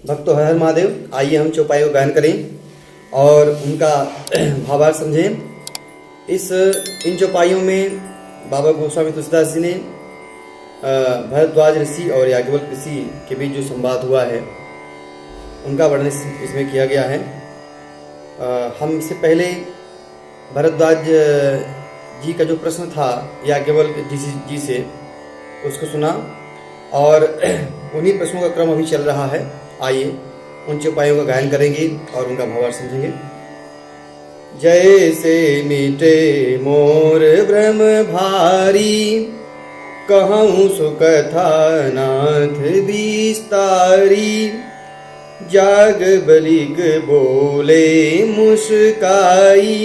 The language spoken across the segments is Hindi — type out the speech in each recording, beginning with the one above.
भक्तो हर हर महादेव। आइए हम चौपाई को गायन करें और उनका भावार्थ समझें। इन चौपाइयों में बाबा गोस्वामी तुलसीदास जी ने भरद्वाज ऋषि और याज्ञवल्क्य ऋषि के बीच जो संवाद हुआ है उनका वर्णन इसमें किया गया है। हम इससे पहले भरद्वाज जी का जो प्रश्न था याज्ञवल्क्य जी से उसको सुना और उन्हीं प्रश्नों का क्रम अभी चल रहा है। आइए उन चौपाइयों का गायन करेंगे और उनका भावार्थ समझेंगे। जैसे मिटे मोर भ्रम भारी, कहूँ सुकथा नाथ विस्तारी। जाग बलिक बोले मुस्काई,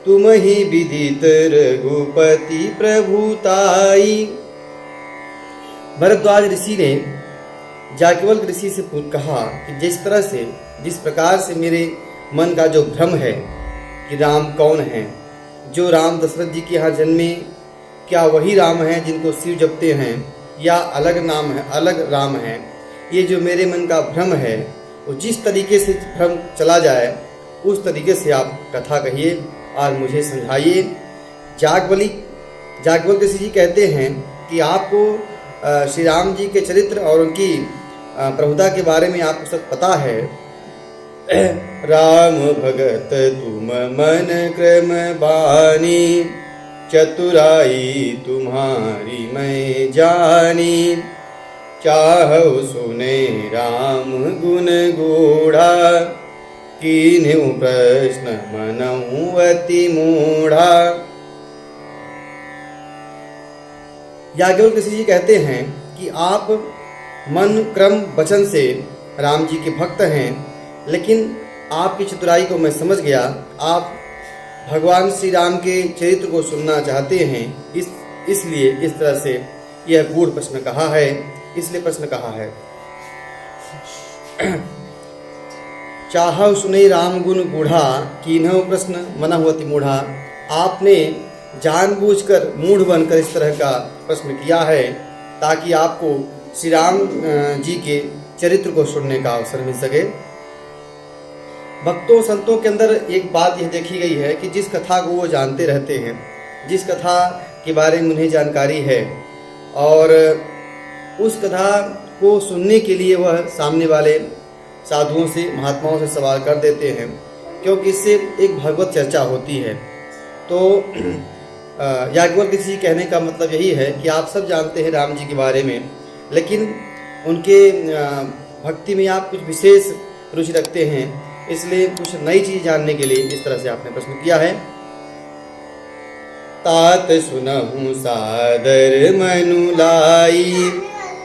तुम ही विदित रघुपति प्रभुताई। भरद्वाज ऋषि ने याज्ञवल्क्य ऋषि से कहा कि जिस प्रकार से मेरे मन का जो भ्रम है कि राम कौन है, जो राम दशरथ जी के यहाँ जन्मे, क्या वही राम है जिनको शिव जपते हैं या अलग नाम है, अलग राम है। ये जो मेरे मन का भ्रम है वो जिस तरीके से भ्रम चला जाए उस तरीके से आप कथा कहिए और मुझे समझाइए। याज्ञवल्क्य ऋषि जी कहते हैं कि आपको श्री राम जी के चरित्र और उनकी प्रभुता के बारे में आपको सब पता है। राम भगत तुम मन क्रम बानी, चतुराई तुम्हारी मैं जानी। चाहु सुने राम गुण गूढ़ा, कीन्हु प्रश्न मनहु अति मूढ़ा। याज्ञवल्क्य जी कहते हैं कि आप मन क्रम वचन से राम जी के भक्त हैं, लेकिन आपकी चतुराई को मैं समझ गया। आप भगवान श्री राम के चरित्र को सुनना चाहते हैं, इसलिए इस तरह से यह गूढ़ प्रश्न कहा है, इसलिए प्रश्न कहा है। चाहु सुने राम गुण गूढ़ा, कीन्हु प्रश्न मनहु अति मूढ़ा। आपने जानबूझकर मूढ़ बनकर इस तरह का प्रश्न किया है ताकि आपको श्री राम जी के चरित्र को सुनने का अवसर मिल सके। भक्तों संतों के अंदर एक बात यह देखी गई है कि जिस कथा को वो जानते रहते हैं, जिस कथा के बारे में उन्हें जानकारी है और उस कथा को सुनने के लिए वह सामने वाले साधुओं से, महात्माओं से सवाल कर देते हैं, क्योंकि इससे एक भगवत चर्चा होती है। तो याज्ञवल्क्य जी कहने का मतलब यही है कि आप सब जानते हैं राम जी के बारे में, लेकिन उनके भक्ति में आप कुछ विशेष रुचि रखते हैं, इसलिए कुछ नई चीज़ जानने के लिए इस तरह से आपने प्रश्न किया है। तात सुनहु सादर मनु लाई,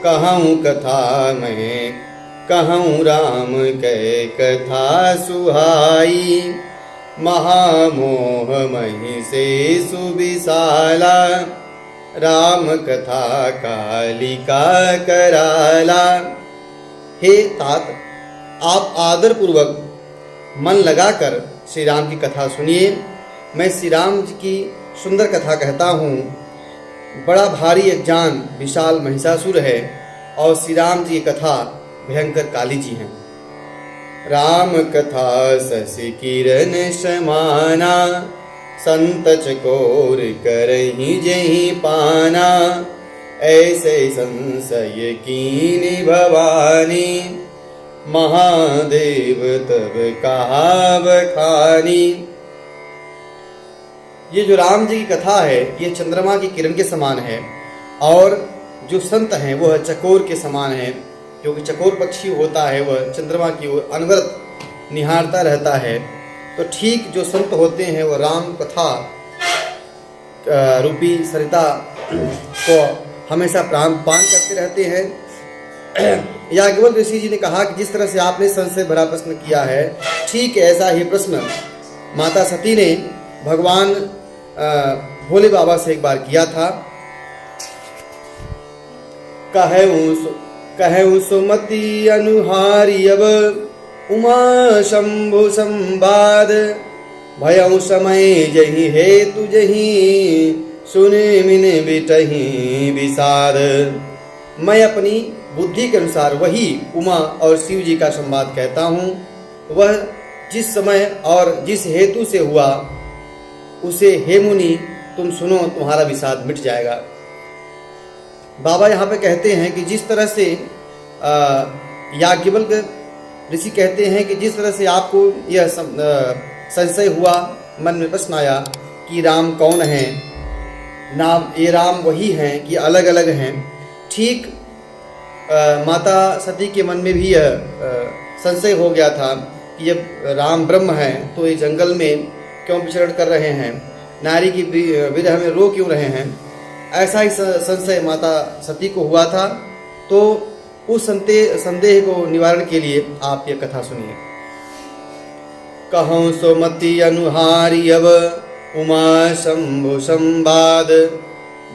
कहूँ कथा मैं कहूँ राम कै कथा सुहाई। महामोह मही से सुविशाला, राम कथा कालिका कराला। हे तात, आप आदर पूर्वक मन लगाकर श्री राम की कथा सुनिए। मैं श्री राम जी की सुंदर कथा कहता हूँ। बड़ा भारी एक जान विशाल महिषासुर है और श्री राम जी की कथा भयंकर काली जी हैं। राम कथा शशि किरण समाना, संत चकोर करहि जहि पाना। ऐसे संशय कीनि भवानी, महादेव तब कहा बखानी। ये जो राम जी की कथा है ये चंद्रमा की किरण के समान है और जो संत हैं वह चकोर के समान है, क्योंकि चकोर पक्षी होता है वह चंद्रमा की ओर अनवरत निहारता रहता है। तो ठीक जो संत होते हैं वह राम कथा रूपी सरिता को हमेशा पान करते रहते हैं। याज्ञवल्क्य ऋषि जी ने कहा कि जिस तरह से आपने संशय भरा प्रश्न किया है, ठीक ऐसा ही प्रश्न माता सती ने भगवान भोले बाबा से एक बार किया था। कहूँ सुमति अनुहारी, अब उमा शंभु संवाद। भयउ समय जही हेतु जही, सुने मिन बिटही विषाद। मैं अपनी बुद्धि के अनुसार वही उमा और शिव जी का संवाद कहता हूँ। वह जिस समय और जिस हेतु से हुआ उसे हे मुनि तुम सुनो, तुम्हारा विषाद मिट जाएगा। बाबा यहाँ पे कहते हैं कि जिस तरह से याज्ञवल्क्य ऋषि कहते हैं कि जिस तरह से आपको यह संशय हुआ, मन में प्रश्न आया कि राम कौन है, नाम ये राम वही हैं कि अलग अलग हैं, ठीक माता सती के मन में भी यह संशय हो गया था कि जब राम ब्रह्म हैं तो ये जंगल में क्यों विचरण कर रहे हैं, नारी की विरह में रो क्यों रहे हैं। ऐसा ही संशय माता सती को हुआ था। तो उस संदेह को निवारण के लिए आप ये कथा सुनिए। कहूँ सोमति अनुहारी अब उमा शंभु संवाद,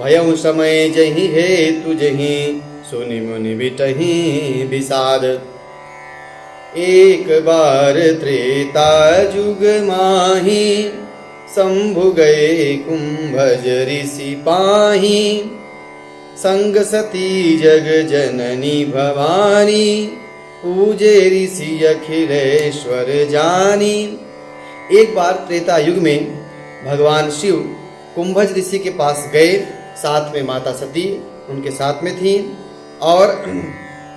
भयउ समय जही हेतु जही सुनि मुनि बिटही विषाद। एक बार त्रेता जुग माही, शंभु गए कुंभज ऋषि पाही। संग सती जग जननी भवानी, पूजे ऋषि अखिलेश्वर जानी। एक बार त्रेता युग में भगवान शिव कुंभज ऋषि के पास गए, साथ में माता सती उनके साथ में थी, और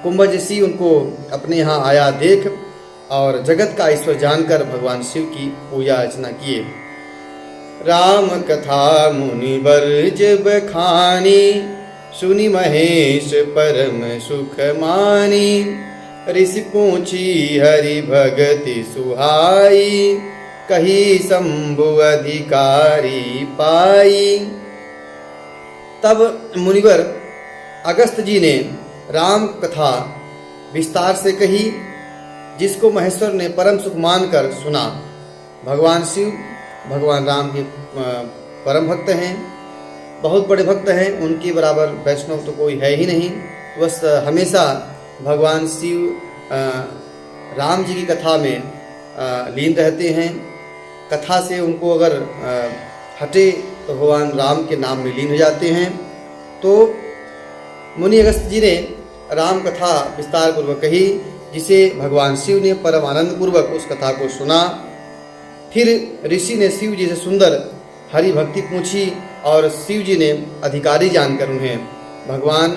कुंभज ऋषि उनको अपने यहाँ आया देख और जगत का ईश्वर जानकर भगवान शिव की पूजा अर्चना किए। राम कथा मुनि बर जब खानी, सुनि महेश परम सुख मानी। ऋषि पूछी हरि भगति सुहाई, कही शंभु अधिकारी पाई। तब मुनिवर अगस्त जी ने राम कथा विस्तार से कही, जिसको महेश्वर ने परम सुख मानकर सुना। भगवान शिव भगवान राम के परम भक्त हैं, बहुत बड़े भक्त हैं, उनके बराबर वैष्णव तो कोई है ही नहीं। बस हमेशा भगवान शिव राम जी की कथा में लीन रहते हैं। कथा से उनको अगर हटे तो भगवान राम के नाम में लीन हो जाते हैं। तो मुनि अगस्त जी ने राम कथा विस्तार पूर्वक कही, जिसे भगवान शिव ने परम आनंद पूर्वक उस कथा को सुना। फिर ऋषि ने शिव जी से सुंदर हरि भक्ति पूछी और शिव जी ने अधिकारी जानकर उन्हें भगवान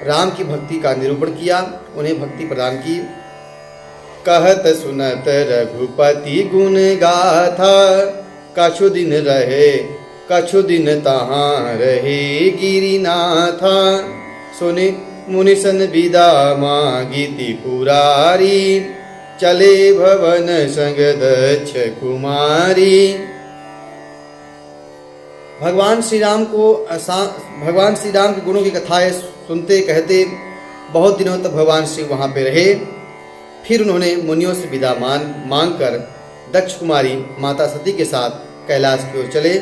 राम की भक्ति का निरूपण किया, उन्हें भक्ति प्रदान की। कहत सुनत रघुपति गुण गाथा, कछु दिन रहे कछु दिन तहाँ रहे गिरिनाथा। सुनि मुनिसन विदा मांगी पुरारी, चले भवन संग दक्ष कुमारी। भगवान श्री राम के गुणों की कथाएं सुनते कहते बहुत दिनों तक भगवान शिव वहाँ पे रहे। फिर उन्होंने मुनियों से विदा मांग कर दक्ष कुमारी माता सती के साथ कैलाश की ओर चले।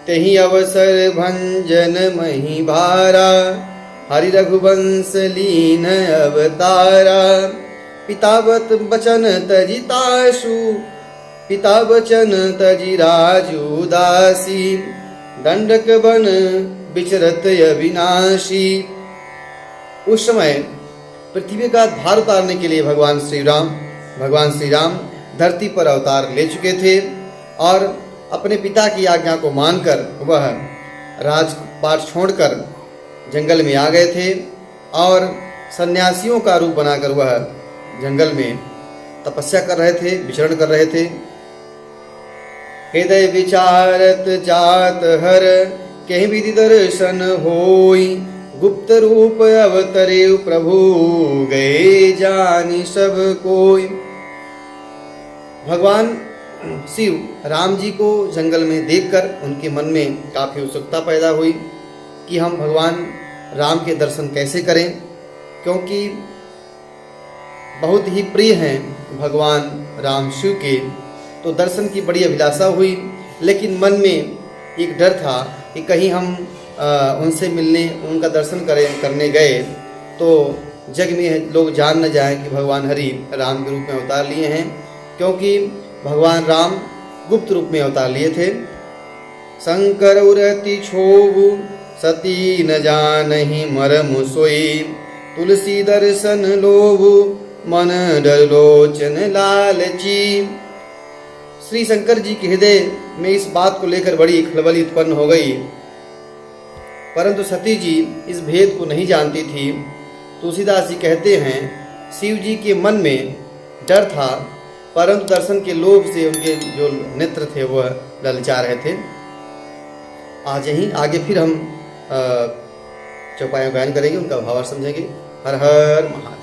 तेहि अवसर भंजन मही भारा, हरि रघुवंश लीन अवतारा। पिता बचन तजिताशु, पिता बचन तजि राजू दासी। दंडक बन विचरत अविनाशी। उस समय पृथ्वी का भार उतारने के लिए भगवान श्री राम धरती पर अवतार ले चुके थे और अपने पिता की आज्ञा को मानकर वह राजपाट छोड़कर जंगल में आ गए थे और सन्यासियों का रूप बनाकर वह जंगल में तपस्या कर रहे थे, विचरण कर रहे थे। हृदय विचारत जात हर, कहीं विधि दर्शन होई। गुप्त रूप अवतरे प्रभु, गए जानी सब कोई। भगवान शिव राम जी को जंगल में देखकर उनके मन में काफ़ी उत्सुकता पैदा हुई कि हम भगवान राम के दर्शन कैसे करें, क्योंकि बहुत ही प्रिय हैं भगवान राम शिव के। तो दर्शन की बड़ी अभिलाषा हुई, लेकिन मन में एक डर था कि कहीं हम उनसे मिलने उनका दर्शन करने गए तो जग में लोग जान न जाएं कि भगवान हरि राम के रूप में अवतार लिए हैं, क्योंकि भगवान राम गुप्त रूप में अवतार लिए थे। शंकर उरति छोबु, सती न जानहि मरमु सोई। तुलसी दर्शन लोभु मन डर लोचन लालची। श्री शंकर जी के हृदय में इस बात को लेकर बड़ी खलबली उत्पन्न हो गई, परंतु सती जी इस भेद को नहीं जानती थी। तुलसीदास जी कहते हैं शिव जी के मन में डर था, परंतु दर्शन के लोभ से उनके जो नेत्र थे वह ललचा रहे थे। आज यहीं आगे फिर हम चौपाइयों गायन करेंगे, उनका भावार्थ समझेंगे। हर हर महादेव।